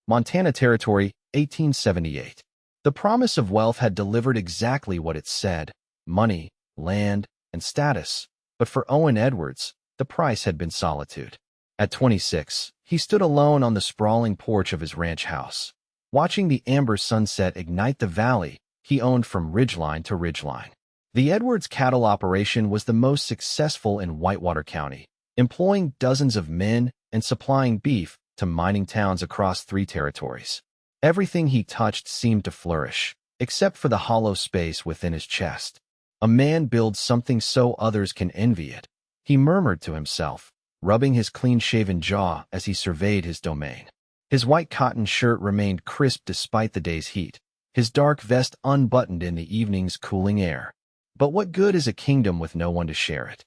Montana Territory, 1878. The promise of wealth had delivered exactly what it said: money, land, and status. But for Owen Edwards, the price had been solitude. At 26, he stood alone on the sprawling porch of his ranch house, watching the amber sunset ignite the valley he owned from ridgeline to ridgeline. The Edwards cattle operation was the most successful in Whitewater County, employing dozens of men and supplying beef to mining towns across 3 territories. Everything he touched seemed to flourish, except for the hollow space within his chest. A man builds something so others can envy it, he murmured to himself, rubbing his clean-shaven jaw as he surveyed his domain. His white cotton shirt remained crisp despite the day's heat, his dark vest unbuttoned in the evening's cooling air. But what good is a kingdom with no one to share it?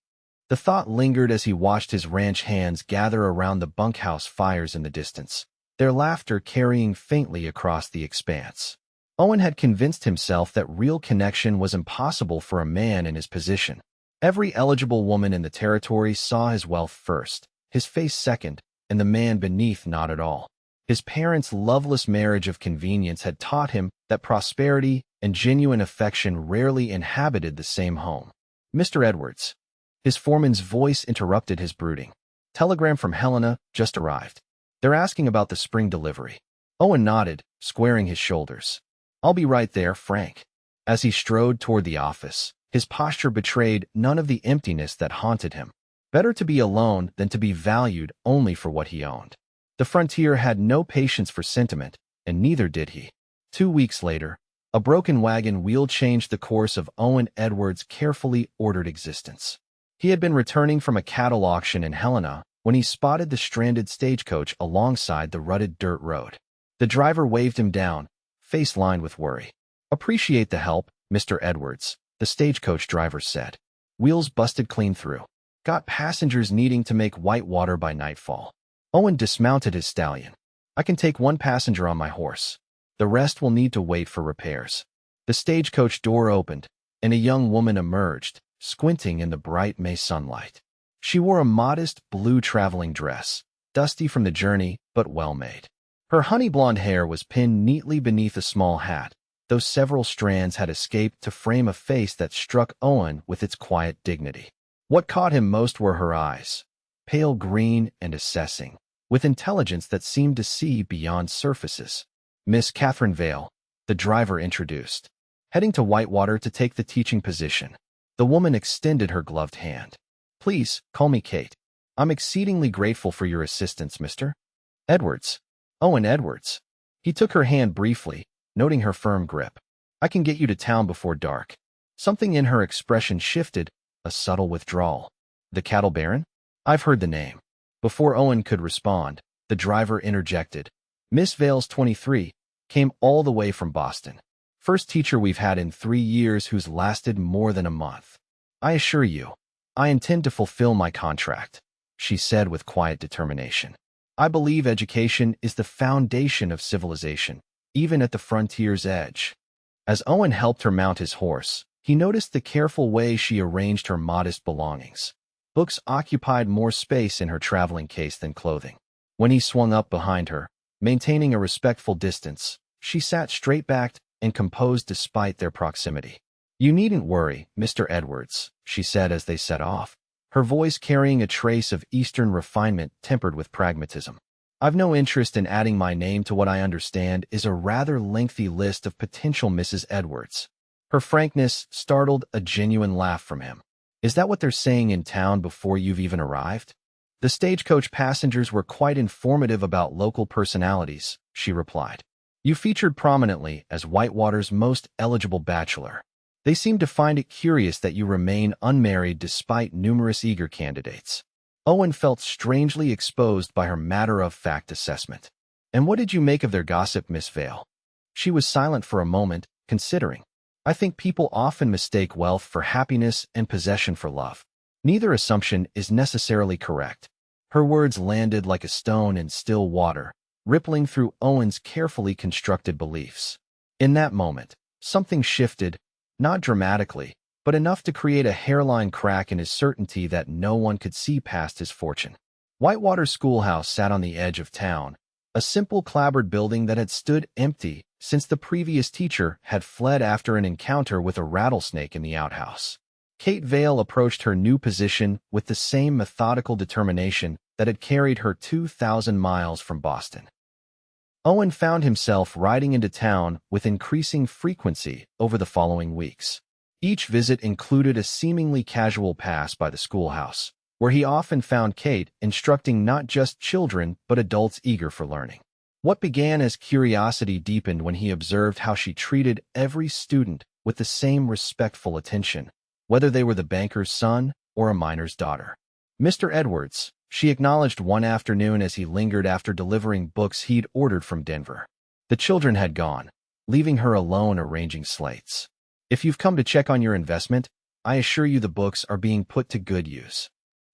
The thought lingered as he watched his ranch hands gather around the bunkhouse fires in the distance, their laughter carrying faintly across the expanse. Owen had convinced himself that real connection was impossible for a man in his position. Every eligible woman in the territory saw his wealth first, his face second, and the man beneath not at all. His parents' loveless marriage of convenience had taught him that prosperity and genuine affection rarely inhabited the same home. "Mr. Edwards." His foreman's voice interrupted his brooding. "Telegram from Helena just arrived. They're asking about the spring delivery." Owen nodded, squaring his shoulders. "I'll be right there, Frank." As he strode toward the office, his posture betrayed none of the emptiness that haunted him. Better to be alone than to be valued only for what he owned. The frontier had no patience for sentiment, and neither did he. 2 weeks later, a broken wagon wheel changed the course of Owen Edwards' carefully ordered existence. He had been returning from a cattle auction in Helena when he spotted the stranded stagecoach alongside the rutted dirt road. The driver waved him down, face lined with worry. "Appreciate the help, Mr. Edwards," the stagecoach driver said. "Wheels busted clean through. Got passengers needing to make Whitewater by nightfall." Owen dismounted his stallion. "I can take 1 passenger on my horse. The rest will need to wait for repairs." The stagecoach door opened, and a young woman emerged, squinting in the bright May sunlight. She wore a modest blue traveling dress, dusty from the journey but well-made. Her honey-blonde hair was pinned neatly beneath a small hat, though several strands had escaped to frame a face that struck Owen with its quiet dignity. What caught him most were her eyes, pale green and assessing, with intelligence that seemed to see beyond surfaces. "Miss Katherine Vale," the driver introduced. "Heading to Whitewater to take the teaching position." The woman extended her gloved hand. "Please, call me Kate. I'm exceedingly grateful for your assistance, Mr. Edwards." "Owen Edwards." He took her hand briefly, noting her firm grip. "I can get you to town before dark." Something in her expression shifted, a subtle withdrawal. "The cattle baron?" "I've heard the name." Before Owen could respond, the driver interjected. "Miss Vale's 23, came all the way from Boston. First teacher we've had in 3 years who's lasted more than a month. I assure you, I intend to fulfill my contract," she said with quiet determination. "I believe education is the foundation of civilization, even at the frontier's edge." As Owen helped her mount his horse, he noticed the careful way she arranged her modest belongings. Books occupied more space in her traveling case than clothing. When he swung up behind her, maintaining a respectful distance, she sat straight-backed and composed despite their proximity. "You needn't worry, Mr. Edwards," she said as they set off, her voice carrying a trace of Eastern refinement tempered with pragmatism. "I've no interest in adding my name to what I understand is a rather lengthy list of potential Mrs. Edwards." Her frankness startled a genuine laugh from him. "Is that what they're saying in town before you've even arrived?" "The stagecoach passengers were quite informative about local personalities," she replied. "You featured prominently as Whitewater's most eligible bachelor. They seem to find it curious that you remain unmarried despite numerous eager candidates." Owen felt strangely exposed by her matter-of-fact assessment. "And what did you make of their gossip, Miss Vale?" She was silent for a moment, considering. "I think people often mistake wealth for happiness and possession for love. Neither assumption is necessarily correct." Her words landed like a stone in still water, rippling through Owen's carefully constructed beliefs. In that moment, something shifted, not dramatically, but enough to create a hairline crack in his certainty that no one could see past his fortune. Whitewater's schoolhouse sat on the edge of town, a simple clapboard building that had stood empty since the previous teacher had fled after an encounter with a rattlesnake in the outhouse. Kate Vale approached her new position with the same methodical determination that had carried her 2,000 miles from Boston. Owen found himself riding into town with increasing frequency over the following weeks. Each visit included a seemingly casual pass by the schoolhouse, where he often found Kate instructing not just children but adults eager for learning. What began as curiosity deepened when he observed how she treated every student with the same respectful attention, whether they were the banker's son or a miner's daughter. "Mr. Edwards," she acknowledged one afternoon as he lingered after delivering books he'd ordered from Denver. The children had gone, leaving her alone arranging slates. "If you've come to check on your investment, I assure you the books are being put to good use."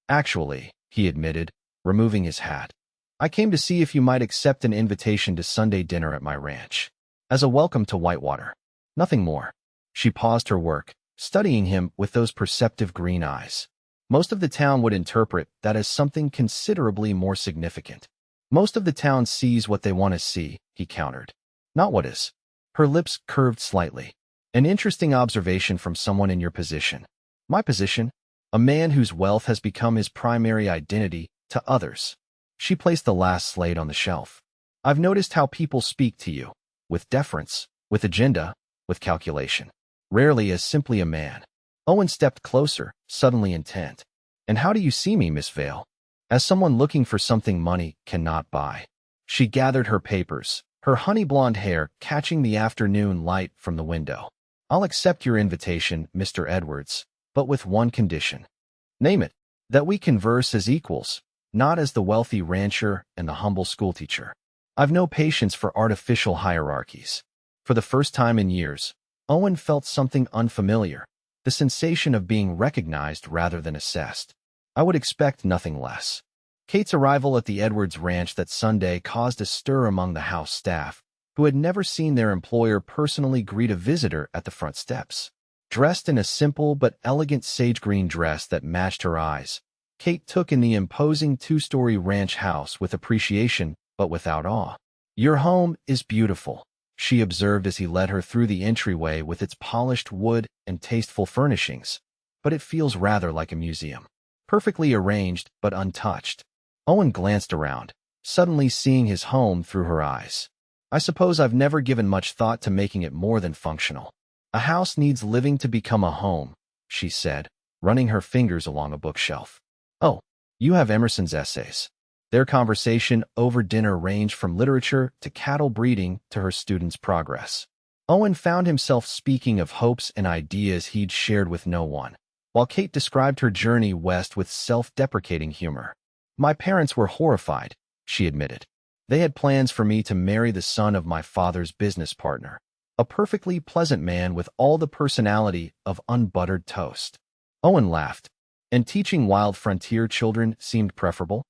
"Actually," he admitted, removing his hat, "I came to see if you might accept an invitation to Sunday dinner at my ranch, as a welcome to Whitewater. Nothing more." She paused her work, studying him with those perceptive green eyes. "Most of the town would interpret that as something considerably more significant." "Most of the town sees what they want to see," he countered. "Not what is." Her lips curved slightly. "An interesting observation from someone in your position." "My position?" "A man whose wealth has become his primary identity to others." She placed the last slate on the shelf. "I've noticed how people speak to you, with deference, with agenda, with calculation. Rarely as simply a man." Owen stepped closer, suddenly intent. "And how do you see me, Miss Vale?" "As someone looking for something money cannot buy." She gathered her papers, her honey-blonde hair catching the afternoon light from the window. "I'll accept your invitation, Mr. Edwards, but with one condition." "Name it." "That we converse as equals, not as the wealthy rancher and the humble schoolteacher. I've no patience for artificial hierarchies." For the first time in years, Owen felt something unfamiliar, the sensation of being recognized rather than assessed. "I would expect nothing less." Kate's arrival at the Edwards ranch that Sunday caused a stir among the house staff, who had never seen their employer personally greet a visitor at the front steps. Dressed in a simple but elegant sage-green dress that matched her eyes, Kate took in the imposing two-story ranch house with appreciation but without awe. "Your home is beautiful," she observed as he led her through the entryway with its polished wood and tasteful furnishings. "But it feels rather like a museum. Perfectly arranged but untouched." Owen glanced around, suddenly seeing his home through her eyes. "I suppose I've never given much thought to making it more than functional." "A house needs living to become a home," she said, running her fingers along a bookshelf. "Oh, you have Emerson's essays." Their conversation over dinner ranged from literature to cattle breeding to her students' progress. Owen found himself speaking of hopes and ideas he'd shared with no one, while Kate described her journey west with self-deprecating humor. "My parents were horrified," she admitted. "They had plans for me to marry the son of my father's business partner, a perfectly pleasant man with all the personality of unbuttered toast." Owen laughed. "And teaching wild frontier children seemed preferable?"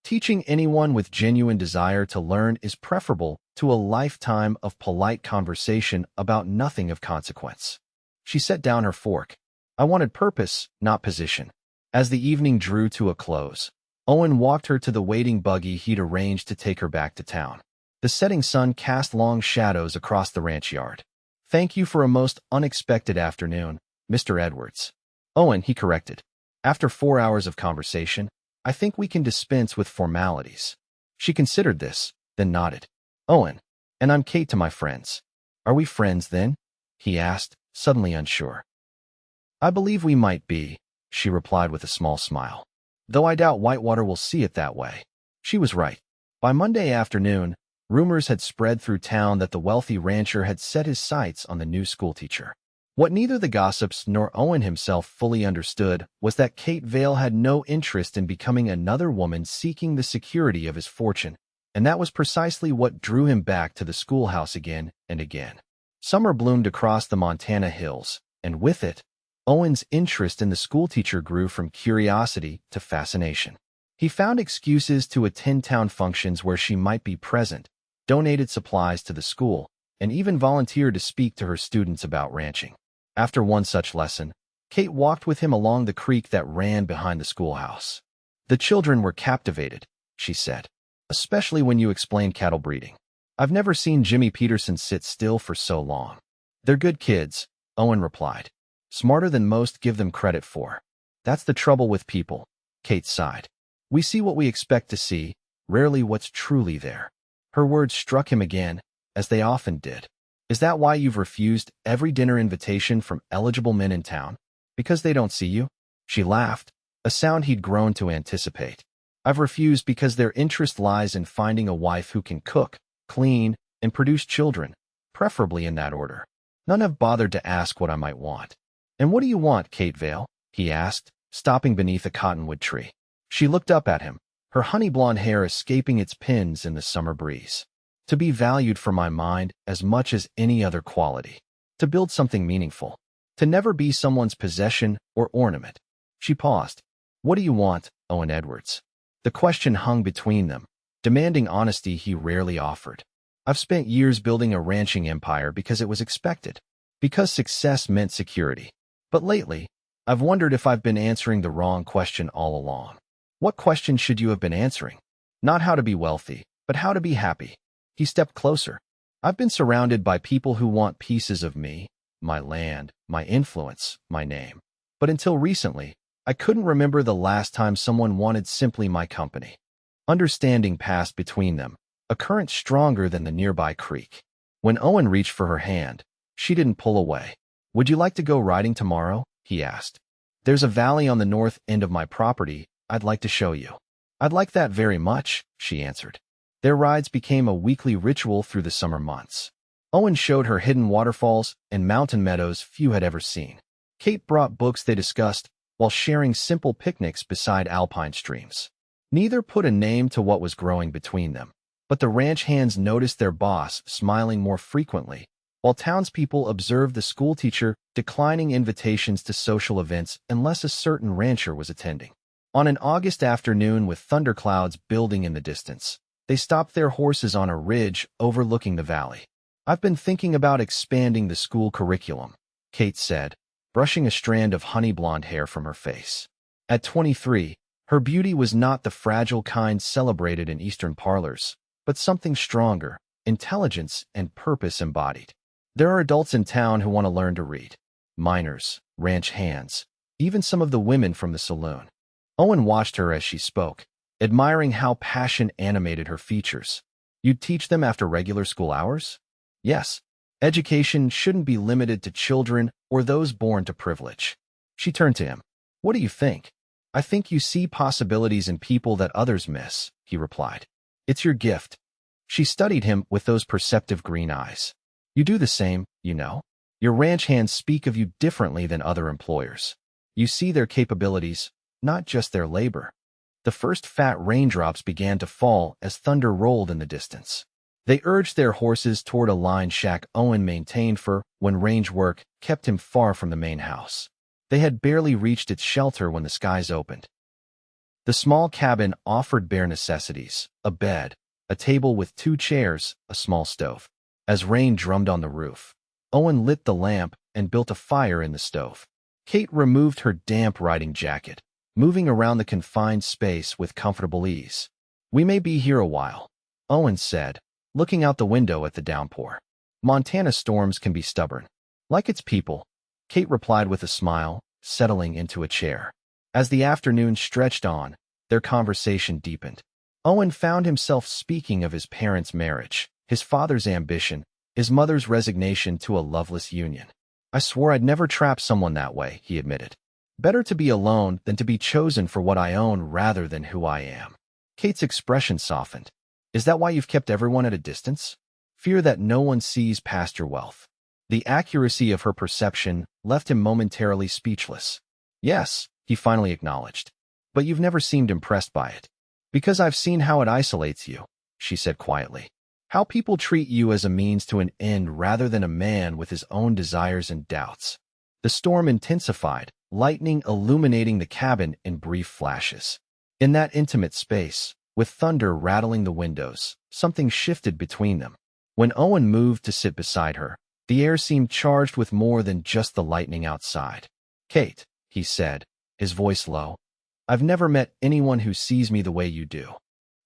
"Teaching anyone with genuine desire to learn is preferable to a lifetime of polite conversation about nothing of consequence." She set down her fork. "I wanted purpose, not position." As the evening drew to a close, Owen walked her to the waiting buggy he'd arranged to take her back to town. The setting sun cast long shadows across the ranch yard. "Thank you for a most unexpected afternoon, Mr. Edwards." "Owen," he corrected. "After 4 hours of conversation, I think we can dispense with formalities." She considered this, then nodded. "Owen, and I'm Kate to my friends." "Are we friends, then?" he asked, suddenly unsure. "I believe we might be," she replied with a small smile. "Though I doubt Whitewater will see it that way." She was right. By Monday afternoon, rumors had spread through town that the wealthy rancher had set his sights on the new schoolteacher. What neither the gossips nor Owen himself fully understood was that Kate Vale had no interest in becoming another woman seeking the security of his fortune, and that was precisely what drew him back to the schoolhouse again and again. Summer bloomed across the Montana hills, and with it, Owen's interest in the schoolteacher grew from curiosity to fascination. He found excuses to attend town functions where she might be present, donated supplies to the school, and even volunteered to speak to her students about ranching. After one such lesson, Kate walked with him along the creek that ran behind the schoolhouse. "The children were captivated," she said. especially when you explain cattle breeding. I've never seen Jimmy Peterson sit still for so long. They're good kids, Owen replied. Smarter than most give them credit for. That's the trouble with people, Kate sighed. We see what we expect to see, rarely what's truly there. Her words struck him again, as they often did. Is that why you've refused every dinner invitation from eligible men in town? Because they don't see you? She laughed, a sound he'd grown to anticipate. I've refused because their interest lies in finding a wife who can cook, clean, and produce children, preferably in that order. None have bothered to ask what I might want. And what do you want, Kate Vale? He asked, stopping beneath a cottonwood tree. She looked up at him, her honey-blonde hair escaping its pins in the summer breeze. To be valued for my mind as much as any other quality. To build something meaningful. To never be someone's possession or ornament. She paused. What do you want, Owen Edwards? The question hung between them, demanding honesty he rarely offered. I've spent years building a ranching empire because it was expected. Because success meant security. But lately, I've wondered if I've been answering the wrong question all along. What question should you have been answering? Not how to be wealthy, but how to be happy. He stepped closer. I've been surrounded by people who want pieces of me, my land, my influence, my name. But until recently, I couldn't remember the last time someone wanted simply my company. Understanding passed between them, a current stronger than the nearby creek. When Owen reached for her hand, she didn't pull away. Would you like to go riding tomorrow? He asked. There's a valley on the north end of my property I'd like to show you. I'd like that very much, she answered. Their rides became a weekly ritual through the summer months. Owen showed her hidden waterfalls and mountain meadows few had ever seen. Kate brought books they discussed while sharing simple picnics beside alpine streams. Neither put a name to what was growing between them, but the ranch hands noticed their boss smiling more frequently, while townspeople observed the schoolteacher declining invitations to social events unless a certain rancher was attending. On an August afternoon with thunderclouds building in the distance, they stopped their horses on a ridge overlooking the valley. I've been thinking about expanding the school curriculum, Kate said, brushing a strand of honey-blonde hair from her face. At 23, her beauty was not the fragile kind celebrated in Eastern parlors, but something stronger, intelligence and purpose embodied. There are adults in town who want to learn to read. Miners, ranch hands, even some of the women from the saloon. Owen watched her as she spoke, admiring how passion animated her features. You'd teach them after regular school hours? Yes. Education shouldn't be limited to children or those born to privilege. She turned to him. What do you think? I think you see possibilities in people that others miss, he replied. It's your gift. She studied him with those perceptive green eyes. You do the same, you know. Your ranch hands speak of you differently than other employers. You see their capabilities, not just their labor. The first fat raindrops began to fall as thunder rolled in the distance. They urged their horses toward a line shack Owen maintained for when range work kept him far from the main house. They had barely reached its shelter when the skies opened. The small cabin offered bare necessities, a bed, a table with 2 chairs, a small stove. As rain drummed on the roof, Owen lit the lamp and built a fire in the stove. Kate removed her damp riding jacket, moving around the confined space with comfortable ease. We may be here a while, Owen said, looking out the window at the downpour. Montana storms can be stubborn. Like its people, Kate replied with a smile, settling into a chair. As the afternoon stretched on, their conversation deepened. Owen found himself speaking of his parents' marriage, his father's ambition, his mother's resignation to a loveless union. I swore I'd never trap someone that way, he admitted. Better to be alone than to be chosen for what I own rather than who I am. Kate's expression softened. Is that why you've kept everyone at a distance? Fear that no one sees past your wealth. The accuracy of her perception left him momentarily speechless. Yes, he finally acknowledged. But you've never seemed impressed by it. Because I've seen how it isolates you, she said quietly. How people treat you as a means to an end rather than a man with his own desires and doubts. The storm intensified, lightning illuminating the cabin in brief flashes. In that intimate space, with thunder rattling the windows, something shifted between them. When Owen moved to sit beside her, the air seemed charged with more than just the lightning outside. Kate, he said, his voice low, I've never met anyone who sees me the way you do.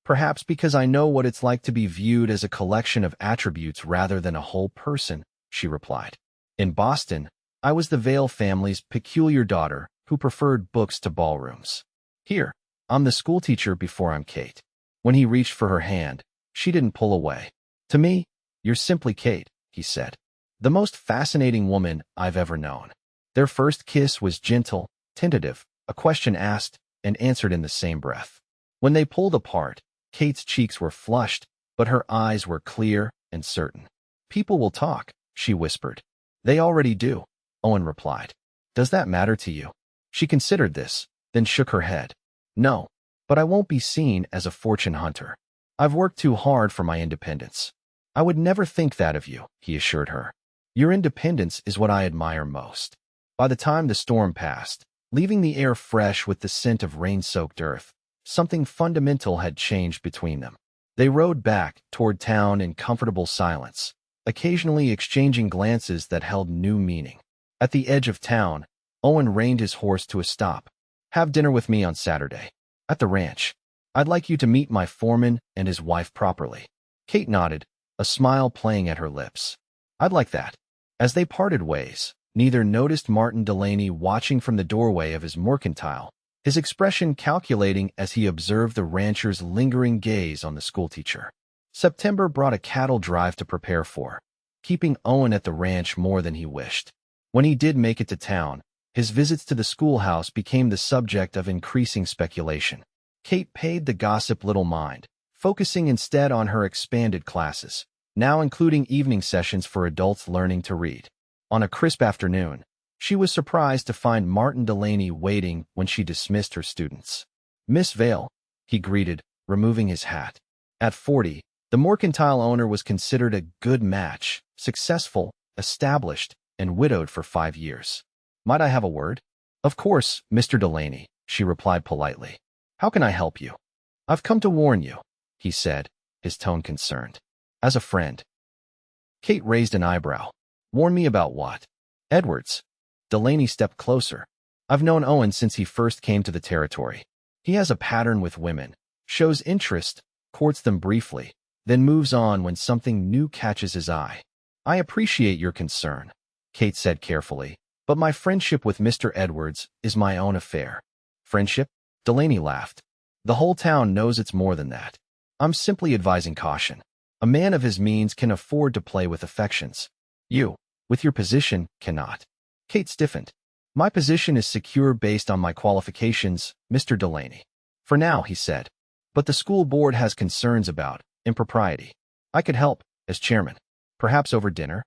Perhaps because I know what it's like to be viewed as a collection of attributes rather than a whole person, she replied. In Boston, I was the Vale family's peculiar daughter who preferred books to ballrooms. Here, I'm the schoolteacher before I'm Kate. When he reached for her hand, she didn't pull away. To me, you're simply Kate, he said. The most fascinating woman I've ever known. Their first kiss was gentle, tentative, a question asked and answered in the same breath. When they pulled apart, Kate's cheeks were flushed, but her eyes were clear and certain. People will talk, she whispered. They already do, Owen replied. Does that matter to you? She considered this, then shook her head. No, but I won't be seen as a fortune hunter. I've worked too hard for my independence. I would never think that of you, he assured her. Your independence is what I admire most. By the time the storm passed, leaving the air fresh with the scent of rain-soaked earth, something fundamental had changed between them. They rode back toward town in comfortable silence, occasionally exchanging glances that held new meaning. At the edge of town, Owen reined his horse to a stop. Have dinner with me on Saturday. At the ranch. I'd like you to meet my foreman and his wife properly. Kate nodded, a smile playing at her lips. I'd like that. As they parted ways, neither noticed Martin Delaney watching from the doorway of his mercantile, his expression calculating as he observed the rancher's lingering gaze on the schoolteacher. September brought a cattle drive to prepare for, keeping Owen at the ranch more than he wished. When he did make it to town, his visits to the schoolhouse became the subject of increasing speculation. Kate paid the gossip little mind, focusing instead on her expanded classes, now including evening sessions for adults learning to read. On a crisp afternoon, she was surprised to find Martin Delaney waiting when she dismissed her students. Miss Vale, he greeted, removing his hat. At 40, the mercantile owner was considered a good match, successful, established, and widowed for 5 years. Might I have a word? Of course, Mr. Delaney, she replied politely. How can I help you? I've come to warn you, he said, his tone concerned. As a friend. Kate raised an eyebrow. Warn me about what? Edwards. Delaney stepped closer. I've known Owen since he first came to the territory. He has a pattern with women, shows interest, courts them briefly, then moves on when something new catches his eye. I appreciate your concern, Kate said carefully, but my friendship with Mr. Edwards is my own affair. Friendship? Delaney laughed. The whole town knows it's more than that. I'm simply advising caution. A man of his means can afford to play with affections. You, with your position, cannot. Kate stiffened. My position is secure based on my qualifications, Mr. Delaney. For now, he said. But the school board has concerns about impropriety. I could help, as chairman. Perhaps over dinner?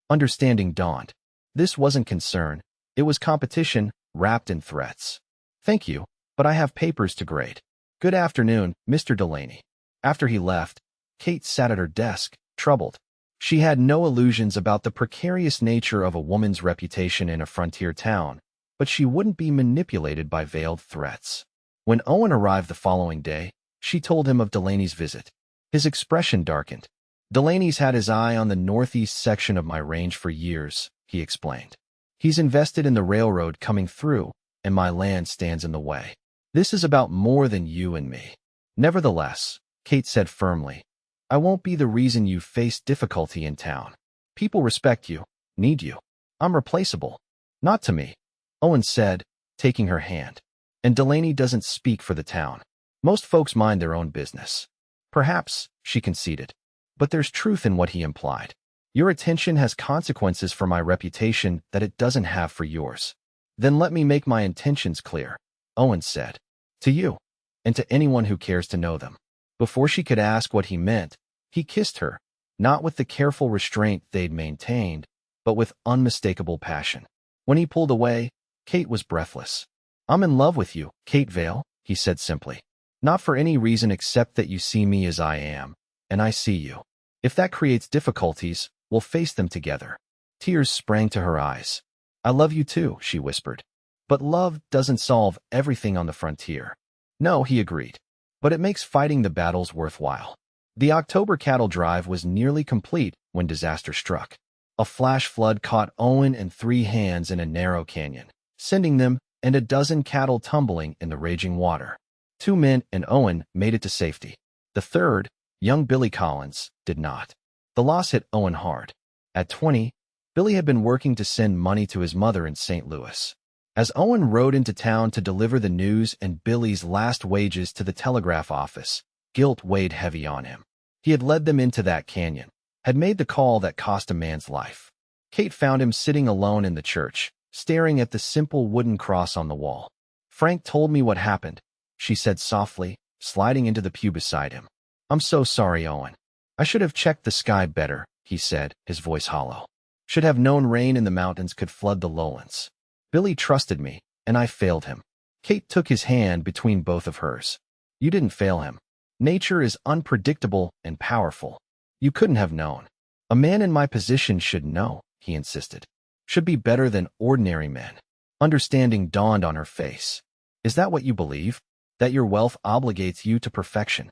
Understanding dawned. This wasn't concern. It was competition, wrapped in threats. Thank you, but I have papers to grade. Good afternoon, Mr. Delaney. After he left, Kate sat at her desk, troubled. She had no illusions about the precarious nature of a woman's reputation in a frontier town, but she wouldn't be manipulated by veiled threats. When Owen arrived the following day, she told him of Delaney's visit. His expression darkened. Delaney's had his eye on the northeast section of my range for years, he explained. He's invested in the railroad coming through, and my land stands in the way. This is about more than you and me. Nevertheless, Kate said firmly, I won't be the reason you face difficulty in town. People respect you, need you. I'm replaceable. Not to me, Owen said, taking her hand. And Delaney doesn't speak for the town. Most folks mind their own business. Perhaps, she conceded. But there's truth in what he implied. Your attention has consequences for my reputation that it doesn't have for yours. Then let me make my intentions clear, Owen said. To you, and to anyone who cares to know them. Before she could ask what he meant, he kissed her, not with the careful restraint they'd maintained, but with unmistakable passion. When he pulled away, Kate was breathless. I'm in love with you, Kate Vale, he said simply. Not for any reason except that you see me as I am, and I see you. If that creates difficulties, we'll face them together. Tears sprang to her eyes. I love you too, she whispered. But love doesn't solve everything on the frontier. No, he agreed. But it makes fighting the battles worthwhile. The October cattle drive was nearly complete when disaster struck. A flash flood caught Owen and 3 hands in a narrow canyon, sending them and a dozen cattle tumbling in the raging water. 2 men and Owen made it to safety. The third, young Billy Collins, did not. The loss hit Owen hard. At 20, Billy had been working to send money to his mother in St. Louis. As Owen rode into town to deliver the news and Billy's last wages to the telegraph office, guilt weighed heavy on him. He had led them into that canyon, had made the call that cost a man's life. Kate found him sitting alone in the church, staring at the simple wooden cross on the wall. "Frank told me what happened," she said softly, sliding into the pew beside him. "I'm so sorry, Owen. I should have checked the sky better," he said, his voice hollow. "Should have known rain in the mountains could flood the lowlands. Billy trusted me, and I failed him." Kate took his hand between both of hers. "You didn't fail him. Nature is unpredictable and powerful. You couldn't have known. A man in my position should know," he insisted. "Should be better than ordinary men." Understanding dawned on her face. "Is that what you believe? That your wealth obligates you to perfection?"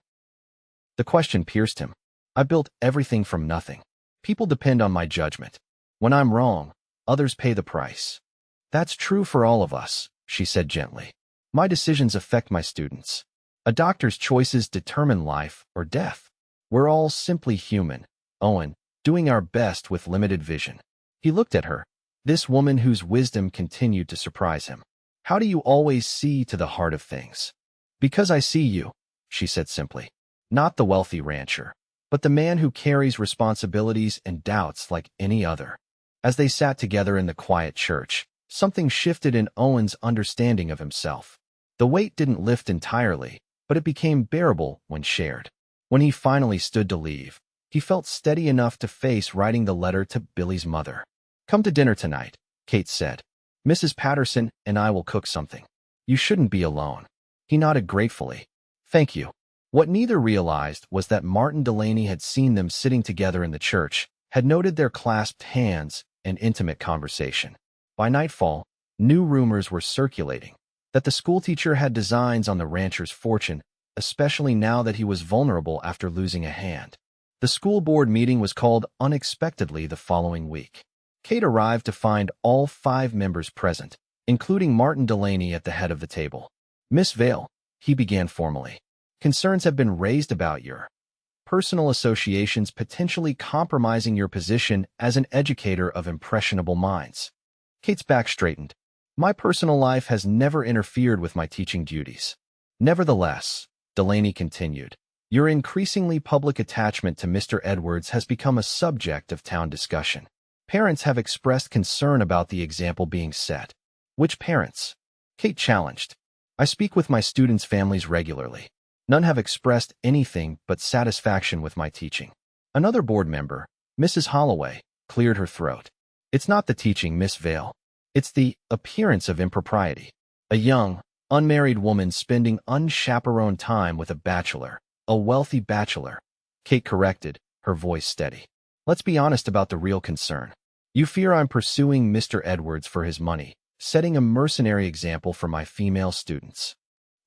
The question pierced him. "I built everything from nothing. People depend on my judgment. When I'm wrong, others pay the price." "That's true for all of us," she said gently. "My decisions affect my students. A doctor's choices determine life or death. We're all simply human, Owen, doing our best with limited vision." He looked at her, this woman whose wisdom continued to surprise him. "How do you always see to the heart of things?" "Because I see you," she said simply. "Not the wealthy rancher, but the man who carries responsibilities and doubts like any other." As they sat together in the quiet church, something shifted in Owen's understanding of himself. The weight didn't lift entirely, but it became bearable when shared. When he finally stood to leave, he felt steady enough to face writing the letter to Billy's mother. "Come to dinner tonight," Kate said. "Mrs. Patterson and I will cook something. You shouldn't be alone." He nodded gratefully. "Thank you." What neither realized was that Martin Delaney had seen them sitting together in the church, had noted their clasped hands and intimate conversation. By nightfall, new rumors were circulating that the schoolteacher had designs on the rancher's fortune, especially now that he was vulnerable after losing a hand. The school board meeting was called unexpectedly the following week. Kate arrived to find all 5 members present, including Martin Delaney at the head of the table. "Miss Vale," he began formally, "concerns have been raised about your personal associations potentially compromising your position as an educator of impressionable minds." Kate's back straightened. "My personal life has never interfered with my teaching duties." "Nevertheless," Delaney continued, "your increasingly public attachment to Mr. Edwards has become a subject of town discussion. Parents have expressed concern about the example being set." "Which parents?" Kate challenged. "I speak with my students' families regularly. None have expressed anything but satisfaction with my teaching." Another board member, Mrs. Holloway, cleared her throat. "It's not the teaching, Miss Vale. It's the appearance of impropriety. A young, unmarried woman spending unchaperoned time with a bachelor, a wealthy bachelor." Kate corrected, her voice steady. "Let's be honest about the real concern. You fear I'm pursuing Mr. Edwards for his money, setting a mercenary example for my female students."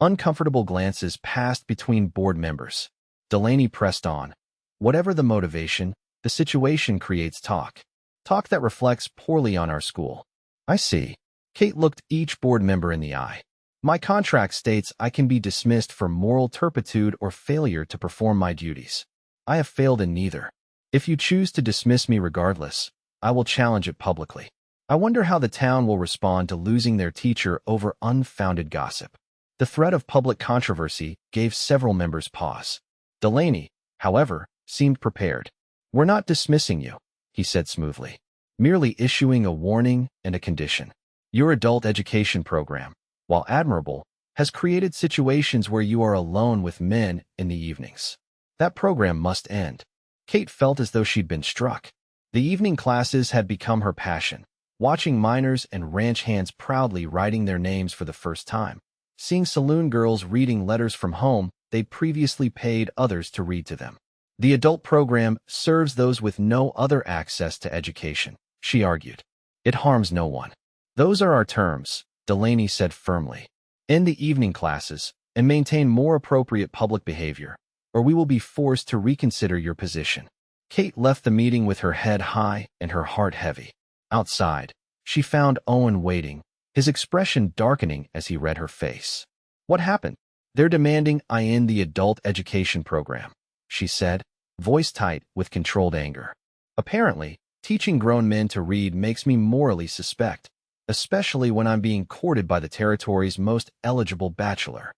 Uncomfortable glances passed between board members. Delaney pressed on. "Whatever the motivation, the situation creates talk. Talk that reflects poorly on our school." "I see." Kate looked each board member in the eye. "My contract states I can be dismissed for moral turpitude or failure to perform my duties. I have failed in neither. If you choose to dismiss me regardless, I will challenge it publicly. I wonder how the town will respond to losing their teacher over unfounded gossip." The threat of public controversy gave several members pause. Delaney, however, seemed prepared. "We're not dismissing you," he said smoothly, "merely issuing a warning and a condition. Your adult education program, while admirable, has created situations where you are alone with men in the evenings. That program must end." Kate felt as though she'd been struck. The evening classes had become her passion, watching miners and ranch hands proudly writing their names for the first time, seeing saloon girls reading letters from home they'd previously paid others to read to them. "The adult program serves those with no other access to education," she argued. "It harms no one." "Those are our terms," Delaney said firmly. "End the evening classes and maintain more appropriate public behavior, or we will be forced to reconsider your position." Kate left the meeting with her head high and her heart heavy. Outside, she found Owen waiting, his expression darkening as he read her face. "What happened?" They're demanding I end the adult education program, she said, voice tight with controlled anger. Apparently, teaching grown men to read makes me morally suspect, especially when I'm being courted by the territory's most eligible bachelor.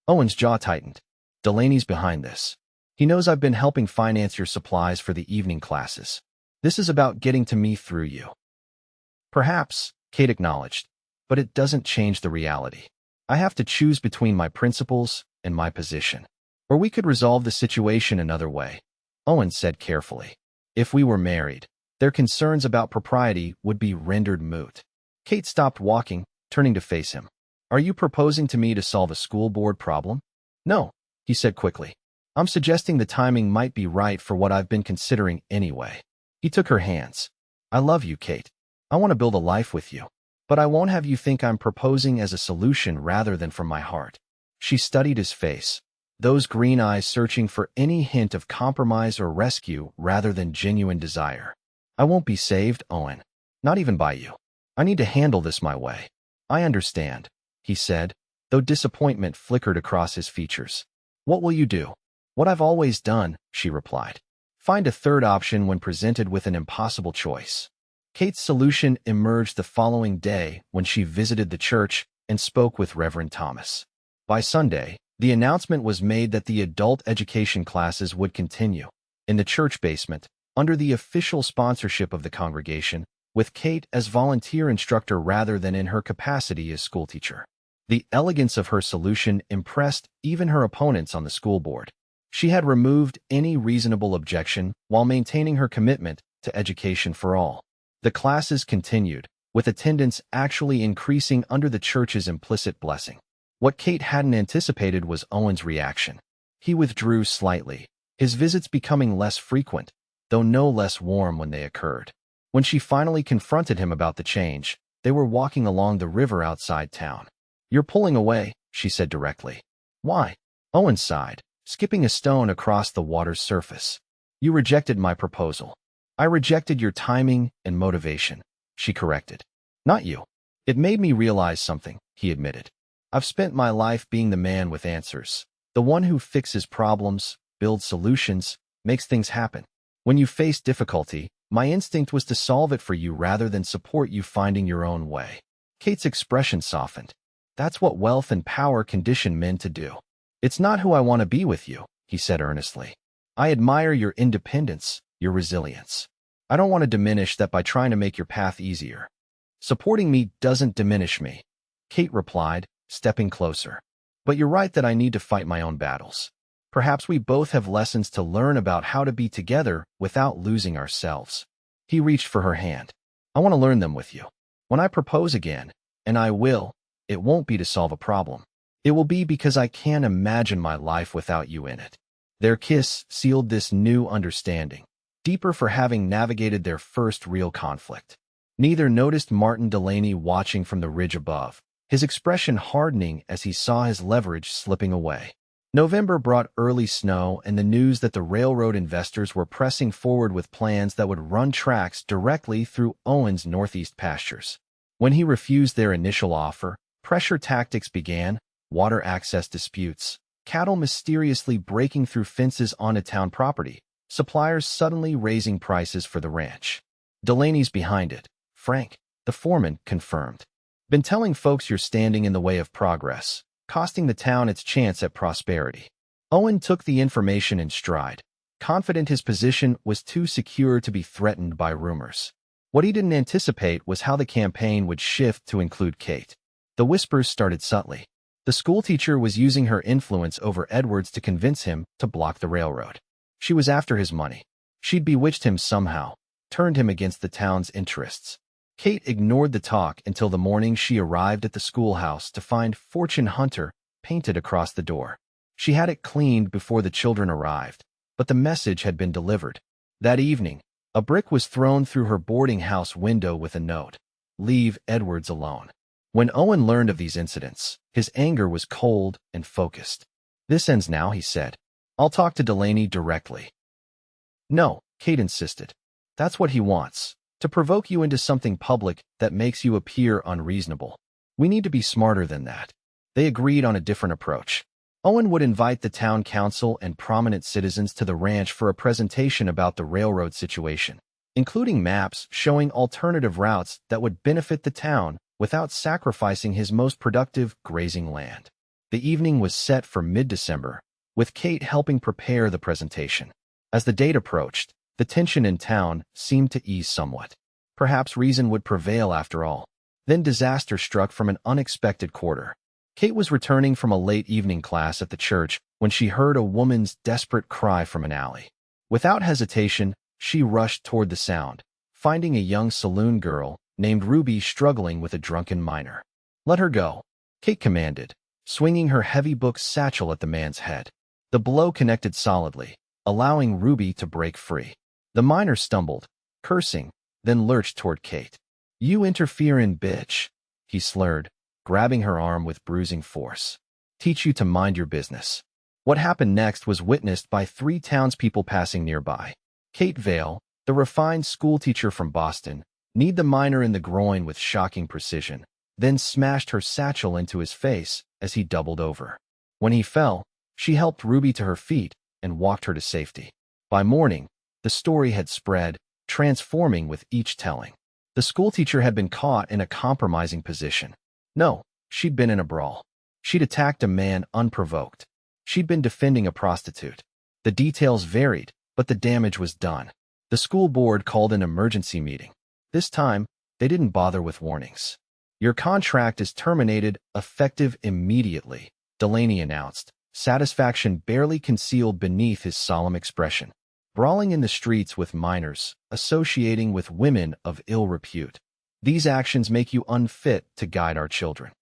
Owen's jaw tightened. Delaney's behind this. He knows I've been helping finance your supplies for the evening classes. This is about getting to me through you. Perhaps, Kate acknowledged, but it doesn't change the reality. I have to choose between my principles and my position. Or we could resolve the situation another way, Owen said carefully. If we were married, their concerns about propriety would be rendered moot. Kate stopped walking, turning to face him. Are you proposing to me to solve a school board problem? No, he said quickly. I'm suggesting the timing might be right for what I've been considering anyway. He took her hands. I love you, Kate. I want to build a life with you. But I won't have you think I'm proposing as a solution rather than from my heart. She studied his face, those green eyes searching for any hint of compromise or rescue rather than genuine desire. I won't be saved, Owen. Not even by you. I need to handle this my way. I understand, he said, though disappointment flickered across his features. What will you do? What I've always done, she replied. Find a third option when presented with an impossible choice. Kate's solution emerged the following day when she visited the church and spoke with Reverend Thomas. By Sunday, the announcement was made that the adult education classes would continue in the church basement under the official sponsorship of the congregation, with Kate as volunteer instructor rather than in her capacity as schoolteacher. The elegance of her solution impressed even her opponents on the school board. She had removed any reasonable objection while maintaining her commitment to education for all. The classes continued, with attendance actually increasing under the church's implicit blessing. What Kate hadn't anticipated was Owen's reaction. He withdrew slightly, his visits becoming less frequent, though no less warm when they occurred. When she finally confronted him about the change, they were walking along the river outside town. You're pulling away, she said directly. Why? Owen sighed, skipping a stone across the water's surface. You rejected my proposal. I rejected your timing and motivation, she corrected. Not you. It made me realize something, he admitted. I've spent my life being the man with answers, the one who fixes problems, builds solutions, makes things happen. When you face difficulty, my instinct was to solve it for you rather than support you finding your own way. Kate's expression softened. That's what wealth and power condition men to do. It's not who I want to be with you, he said earnestly. I admire your independence, your resilience. I don't want to diminish that by trying to make your path easier. Supporting me doesn't diminish me, Kate replied, stepping closer. But you're right that I need to fight my own battles. Perhaps we both have lessons to learn about how to be together without losing ourselves. He reached for her hand. I want to learn them with you. When I propose again, and I will, it won't be to solve a problem. It will be because I can't imagine my life without you in it. Their kiss sealed this new understanding, deeper for having navigated their first real conflict. Neither noticed Martin Delaney watching from the ridge above, his expression hardening as he saw his leverage slipping away. November brought early snow and the news that the railroad investors were pressing forward with plans that would run tracks directly through Owen's northeast pastures. When he refused their initial offer, pressure tactics began, water access disputes, cattle mysteriously breaking through fences onto town property, suppliers suddenly raising prices for the ranch. Delaney's behind it, Frank, the foreman, confirmed. Been telling folks you're standing in the way of progress, costing the town its chance at prosperity. Owen took the information in stride, confident his position was too secure to be threatened by rumors. What he didn't anticipate was how the campaign would shift to include Kate. The whispers started subtly. The schoolteacher was using her influence over Edwards to convince him to block the railroad. She was after his money. She'd bewitched him somehow, turned him against the town's interests. Kate ignored the talk until the morning she arrived at the schoolhouse to find Fortune Hunter painted across the door. She had it cleaned before the children arrived, but the message had been delivered. That evening, a brick was thrown through her boarding house window with a note, "Leave Edwards alone." When Owen learned of these incidents, his anger was cold and focused. This ends now, he said. I'll talk to Delaney directly. No, Kate insisted. That's what he wants, to provoke you into something public that makes you appear unreasonable. We need to be smarter than that. They agreed on a different approach. Owen would invite the town council and prominent citizens to the ranch for a presentation about the railroad situation, including maps showing alternative routes that would benefit the town without sacrificing his most productive grazing land. The evening was set for mid-December, with Kate helping prepare the presentation. As the date approached, the tension in town seemed to ease somewhat. Perhaps reason would prevail after all. Then disaster struck from an unexpected quarter. Kate was returning from a late evening class at the church when she heard a woman's desperate cry from an alley. Without hesitation, she rushed toward the sound, finding a young saloon girl named Ruby struggling with a drunken miner. "Let her go," Kate commanded, swinging her heavy book satchel at the man's head. The blow connected solidly, allowing Ruby to break free. The miner stumbled, cursing, then lurched toward Kate. "You interferin' bitch," he slurred, grabbing her arm with bruising force. "Teach you to mind your business." What happened next was witnessed by 3 townspeople passing nearby. Kate Vale, the refined schoolteacher from Boston, kneed the miner in the groin with shocking precision, then smashed her satchel into his face as he doubled over. When he fell, she helped Ruby to her feet and walked her to safety. By morning, the story had spread, transforming with each telling. The schoolteacher had been caught in a compromising position. No, she'd been in a brawl. She'd attacked a man unprovoked. She'd been defending a prostitute. The details varied, but the damage was done. The school board called an emergency meeting. This time, they didn't bother with warnings. "Your contract is terminated, effective immediately," Delaney announced, satisfaction barely concealed beneath his solemn expression. "Brawling in the streets with minors, associating with women of ill repute. These actions make you unfit to guide our children."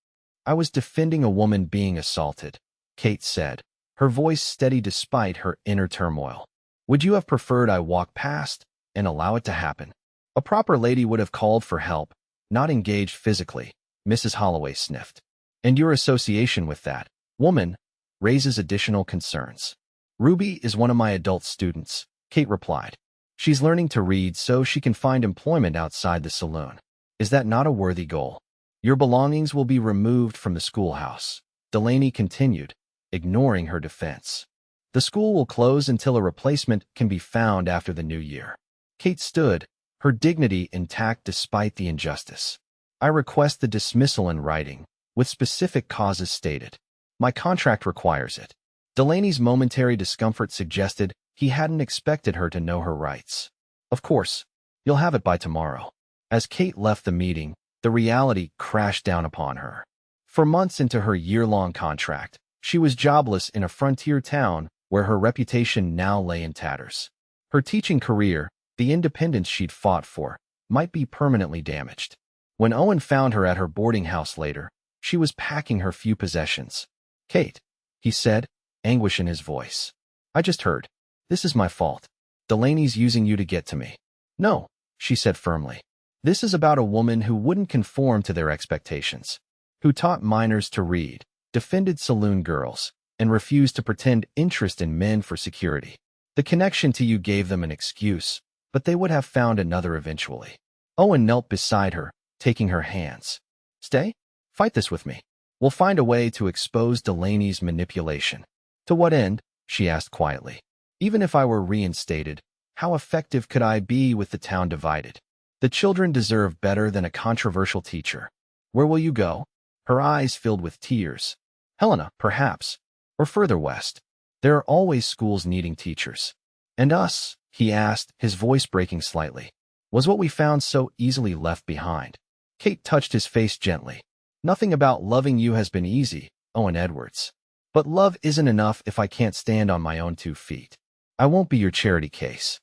"I was defending a woman being assaulted," Kate said, her voice steady despite her inner turmoil. "Would you have preferred I walk past and allow it to happen?" "A proper lady would have called for help, not engaged physically," Mrs. Holloway sniffed. "And your association with that woman raises additional concerns." "Ruby is one of my adult students," Kate replied. "She's learning to read so she can find employment outside the saloon. Is that not a worthy goal?" "Your belongings will be removed from the schoolhouse," Delaney continued, ignoring her defense. "The school will close until a replacement can be found after the new year." Kate stood, her dignity intact despite the injustice. "I request the dismissal in writing, with specific causes stated. My contract requires it." Delaney's momentary discomfort suggested he hadn't expected her to know her rights. "Of course, you'll have it by tomorrow." As Kate left the meeting, the reality crashed down upon her. For months into her year-long contract, she was jobless in a frontier town where her reputation now lay in tatters. Her teaching career, the independence she'd fought for, might be permanently damaged. When Owen found her at her boarding house later, she was packing her few possessions. "Kate," he said, anguish in his voice. "I just heard. This is my fault. Delaney's using you to get to me." "No," she said firmly. "This is about a woman who wouldn't conform to their expectations, who taught minors to read, defended saloon girls, and refused to pretend interest in men for security. The connection to you gave them an excuse, but they would have found another eventually." Owen knelt beside her, taking her hands. "Stay? Fight this with me. We'll find a way to expose Delaney's manipulation." "To what end?" she asked quietly. "Even if I were reinstated, how effective could I be with the town divided? The children deserve better than a controversial teacher. Where will you go?" Her eyes filled with tears. "Helena, perhaps, or further west. There are always schools needing teachers." "And us?" he asked, his voice breaking slightly. "Was what we found so easily left behind?" Kate touched his face gently. "Nothing about loving you has been easy, Owen Edwards. But love isn't enough if I can't stand on my own 2 feet. I won't be your charity case."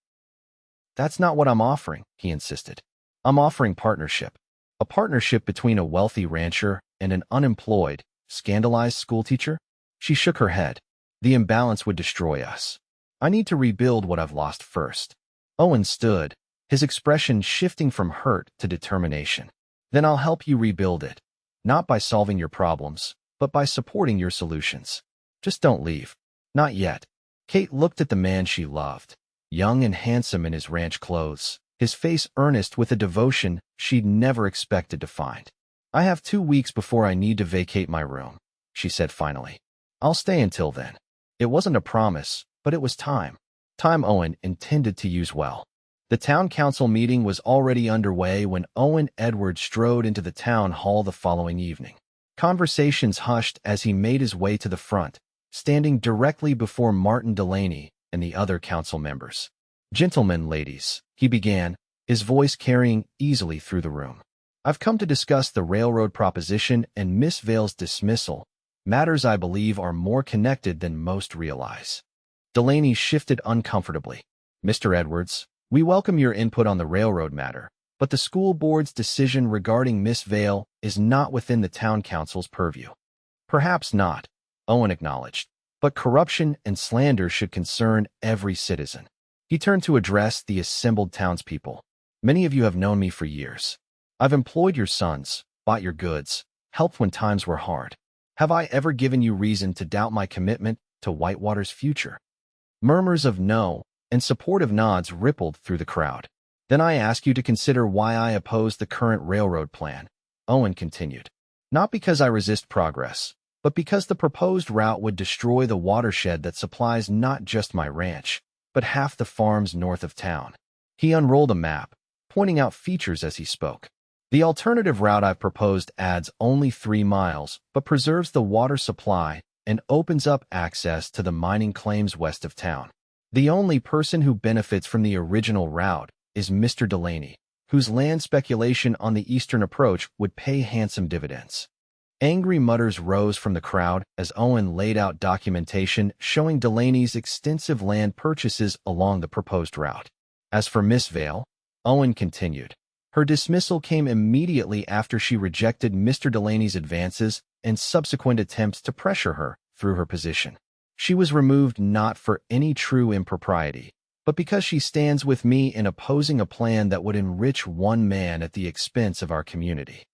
"That's not what I'm offering," he insisted. "I'm offering partnership. A partnership between a wealthy rancher and an unemployed, scandalized schoolteacher." She shook her head. "The imbalance would destroy us. I need to rebuild what I've lost first." Owen stood, his expression shifting from hurt to determination. "Then I'll help you rebuild it. Not by solving your problems, but by supporting your solutions. Just don't leave. Not yet." Kate looked at the man she loved, young and handsome in his ranch clothes, his face earnest with a devotion she'd never expected to find. "I have 2 weeks before I need to vacate my room," she said finally. I'll stay until then. It wasn't a promise, but it was time. Time Owen intended to use well. The town council meeting was already underway when Owen Edwards strode into the town hall the following evening. Conversations hushed as he made his way to the front, standing directly before Martin Delaney and the other council members. "Gentlemen, ladies," he began, his voice carrying easily through the room. "I've come to discuss the railroad proposition and Miss Vale's dismissal, matters I believe are more connected than most realize." Delaney shifted uncomfortably. "Mr. Edwards, we welcome your input on the railroad matter, but the school board's decision regarding Miss Vale is not within the town council's purview." "Perhaps not," Owen acknowledged, "but corruption and slander should concern every citizen." He turned to address the assembled townspeople. "Many of you have known me for years. I've employed your sons, bought your goods, helped when times were hard. Have I ever given you reason to doubt my commitment to Whitewater's future?" Murmurs of no and supportive nods rippled through the crowd. "Then I ask you to consider why I oppose the current railroad plan," Owen continued. "Not because I resist progress, but because the proposed route would destroy the watershed that supplies not just my ranch, but half the farms north of town." He unrolled a map, pointing out features as he spoke. "The alternative route I've proposed adds only 3 miles, but preserves the water supply and opens up access to the mining claims west of town. The only person who benefits from the original route is Mr. Delaney, whose land speculation on the eastern approach would pay handsome dividends." Angry mutters rose from the crowd as Owen laid out documentation showing Delaney's extensive land purchases along the proposed route. "As for Miss Vale," Owen continued, "her dismissal came immediately after she rejected Mr. Delaney's advances and subsequent attempts to pressure her through her position. She was removed not for any true impropriety, but because she stands with me in opposing a plan that would enrich one man at the expense of our community."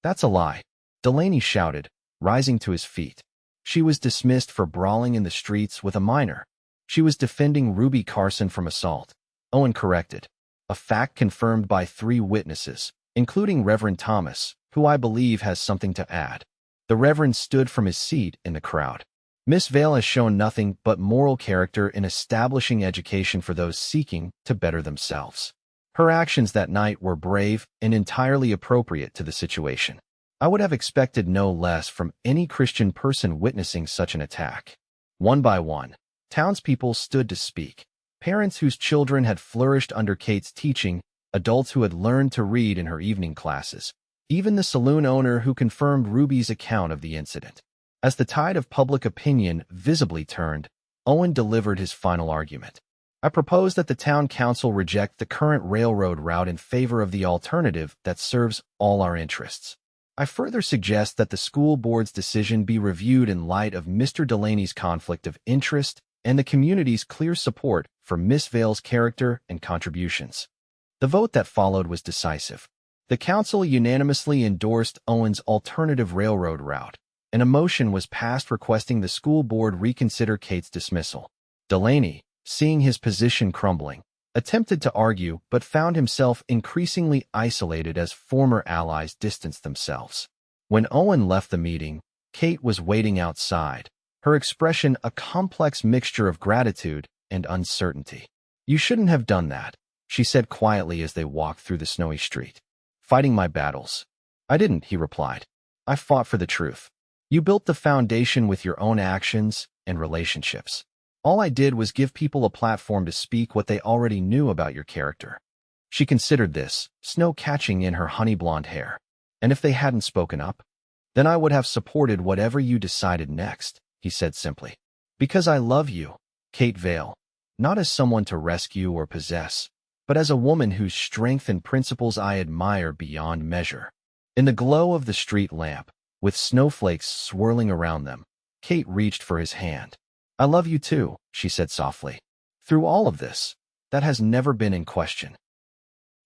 "That's a lie," Delaney shouted, rising to his feet. "She was dismissed for brawling in the streets with a minor. She was defending Ruby Carson from assault," Owen corrected, "a fact confirmed by 3 witnesses, including Reverend Thomas, who I believe has something to add." The Reverend stood from his seat in the crowd. "Miss Vale has shown nothing but moral character in establishing education for those seeking to better themselves. Her actions that night were brave and entirely appropriate to the situation. I would have expected no less from any Christian person witnessing such an attack." One by one, townspeople stood to speak. Parents whose children had flourished under Kate's teaching, adults who had learned to read in her evening classes, even the saloon owner who confirmed Ruby's account of the incident. As the tide of public opinion visibly turned, Owen delivered his final argument. "I propose that the town council reject the current railroad route in favor of the alternative that serves all our interests. I further suggest that the school board's decision be reviewed in light of Mr. Delaney's conflict of interest and the community's clear support for Miss Vale's character and contributions." The vote that followed was decisive. The council unanimously endorsed Owen's alternative railroad route, and a motion was passed requesting the school board reconsider Kate's dismissal. Delaney, seeing his position crumbling, attempted to argue but found himself increasingly isolated as former allies distanced themselves. When Owen left the meeting, Kate was waiting outside, her expression a complex mixture of gratitude and uncertainty. "You shouldn't have done that," she said quietly as they walked through the snowy street. "Fighting my battles." "I didn't," he replied. "I fought for the truth. You built the foundation with your own actions and relationships. All I did was give people a platform to speak what they already knew about your character." She considered this, snow catching in her honey blonde hair. "And if they hadn't spoken up? Then I would have supported whatever you decided next," he said simply. "Because I love you, Kate Vale, not as someone to rescue or possess, but as a woman whose strength and principles I admire beyond measure." In the glow of the street lamp, with snowflakes swirling around them, Kate reached for his hand. "I love you too," she said softly. "Through all of this, that has never been in question."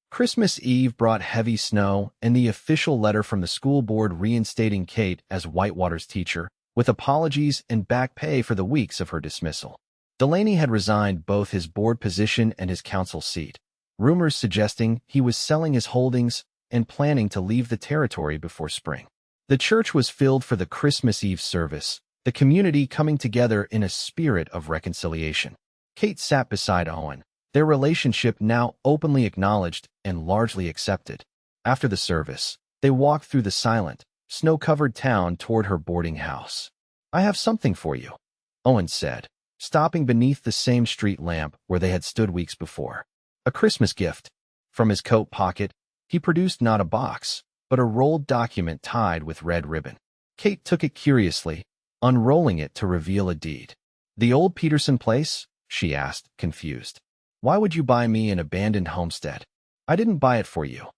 Christmas Eve brought heavy snow and the official letter from the school board reinstating Kate as Whitewater's teacher, with apologies and back pay for the weeks of her dismissal. Delaney had resigned both his board position and his council seat, rumors suggesting he was selling his holdings and planning to leave the territory before spring. The church was filled for the Christmas Eve service, the community coming together in a spirit of reconciliation. Kate sat beside Owen, their relationship now openly acknowledged and largely accepted. After the service, they walked through the silent, snow-covered town toward her boarding house. "I have something for you," Owen said, stopping beneath the same street lamp where they had stood weeks before. "A Christmas gift." From his coat pocket, he produced not a box, but a rolled document tied with red ribbon. Kate took it curiously, unrolling it to reveal a deed. "The old Peterson place?" she asked, confused. "Why would you buy me an abandoned homestead?" "I didn't buy it for you,"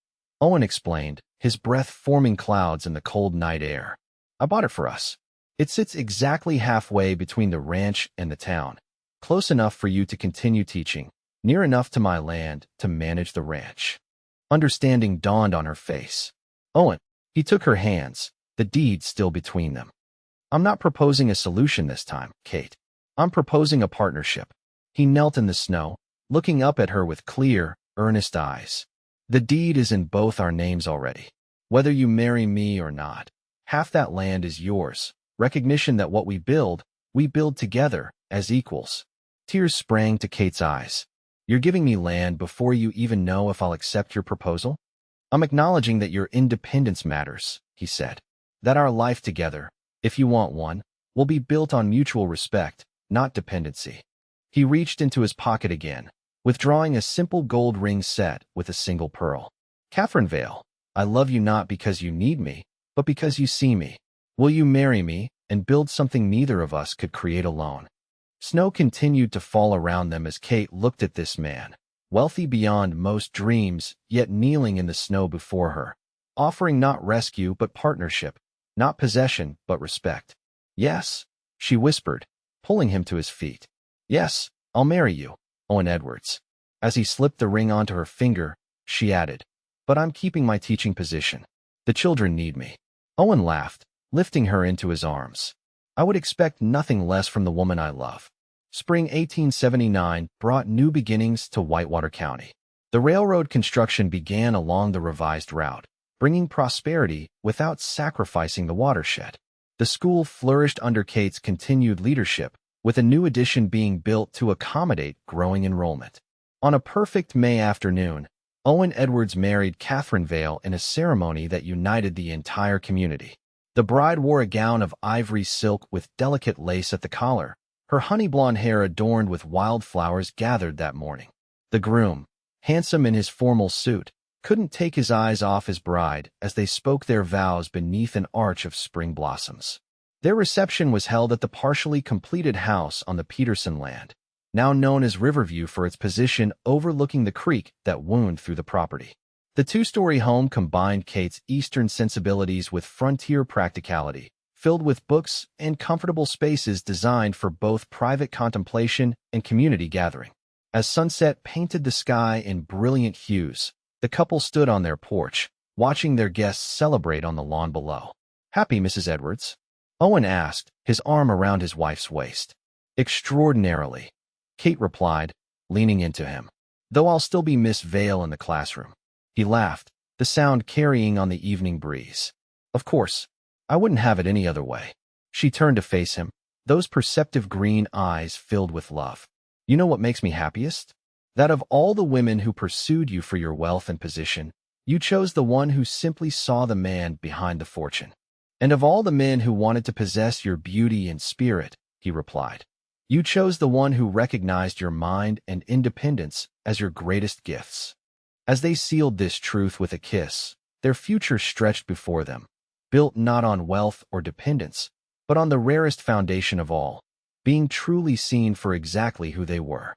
Owen explained, his breath forming clouds in the cold night air. "I bought it for us. It sits exactly halfway between the ranch and the town, close enough for you to continue teaching, near enough to my land to manage the ranch." Understanding dawned on her face. "Owen," he took her hands, the deed still between them. "I'm not proposing a solution this time, Kate. I'm proposing a partnership." He knelt in the snow, looking up at her with clear, earnest eyes. "The deed is in both our names already. Whether you marry me or not, half that land is yours. Recognition that what we build together, as equals." Tears sprang to Kate's eyes. "You're giving me land before you even know if I'll accept your proposal?" "I'm acknowledging that your independence matters," he said. "That our life together, if you want one, will be built on mutual respect, not dependency." He reached into his pocket again, withdrawing a simple gold ring set with a single pearl. "Katherine Vale, I love you not because you need me, but because you see me. Will you marry me and build something neither of us could create alone?" Snow continued to fall around them as Kate looked at this man, wealthy beyond most dreams, yet kneeling in the snow before her, offering not rescue but partnership, not possession but respect. "Yes," she whispered, pulling him to his feet. "Yes, I'll marry you, Owen Edwards." As he slipped the ring onto her finger, she added, "But I'm keeping my teaching position. The children need me." Owen laughed, lifting her into his arms. "I would expect nothing less from the woman I love." Spring 1879 brought new beginnings to Whitewater County. The railroad construction began along the revised route, bringing prosperity without sacrificing the watershed. The school flourished under Kate's continued leadership, with a new addition being built to accommodate growing enrollment. On a perfect May afternoon, Owen Edwards married Katherine Vale in a ceremony that united the entire community. The bride wore a gown of ivory silk with delicate lace at the collar, her honey blonde hair adorned with wildflowers gathered that morning. The groom, handsome in his formal suit, couldn't take his eyes off his bride as they spoke their vows beneath an arch of spring blossoms. Their reception was held at the partially completed house on the Peterson land, now known as Riverview for its position overlooking the creek that wound through the property. The two-story home combined Kate's Eastern sensibilities with frontier practicality, filled with books and comfortable spaces designed for both private contemplation and community gathering. As sunset painted the sky in brilliant hues, the couple stood on their porch, watching their guests celebrate on the lawn below. "Happy, Mrs. Edwards?" Owen asked, his arm around his wife's waist. "Extraordinarily," Kate replied, leaning into him. "Though I'll still be Miss Vale in the classroom." He laughed, the sound carrying on the evening breeze. "Of course, I wouldn't have it any other way." She turned to face him, those perceptive green eyes filled with love. "You know what makes me happiest? That of all the women who pursued you for your wealth and position, you chose the one who simply saw the man behind the fortune. And of all the men who wanted to possess your beauty and spirit," he replied, "you chose the one who recognized your mind and independence as your greatest gifts." As they sealed this truth with a kiss, their future stretched before them, built not on wealth or dependence, but on the rarest foundation of all, being truly seen for exactly who they were.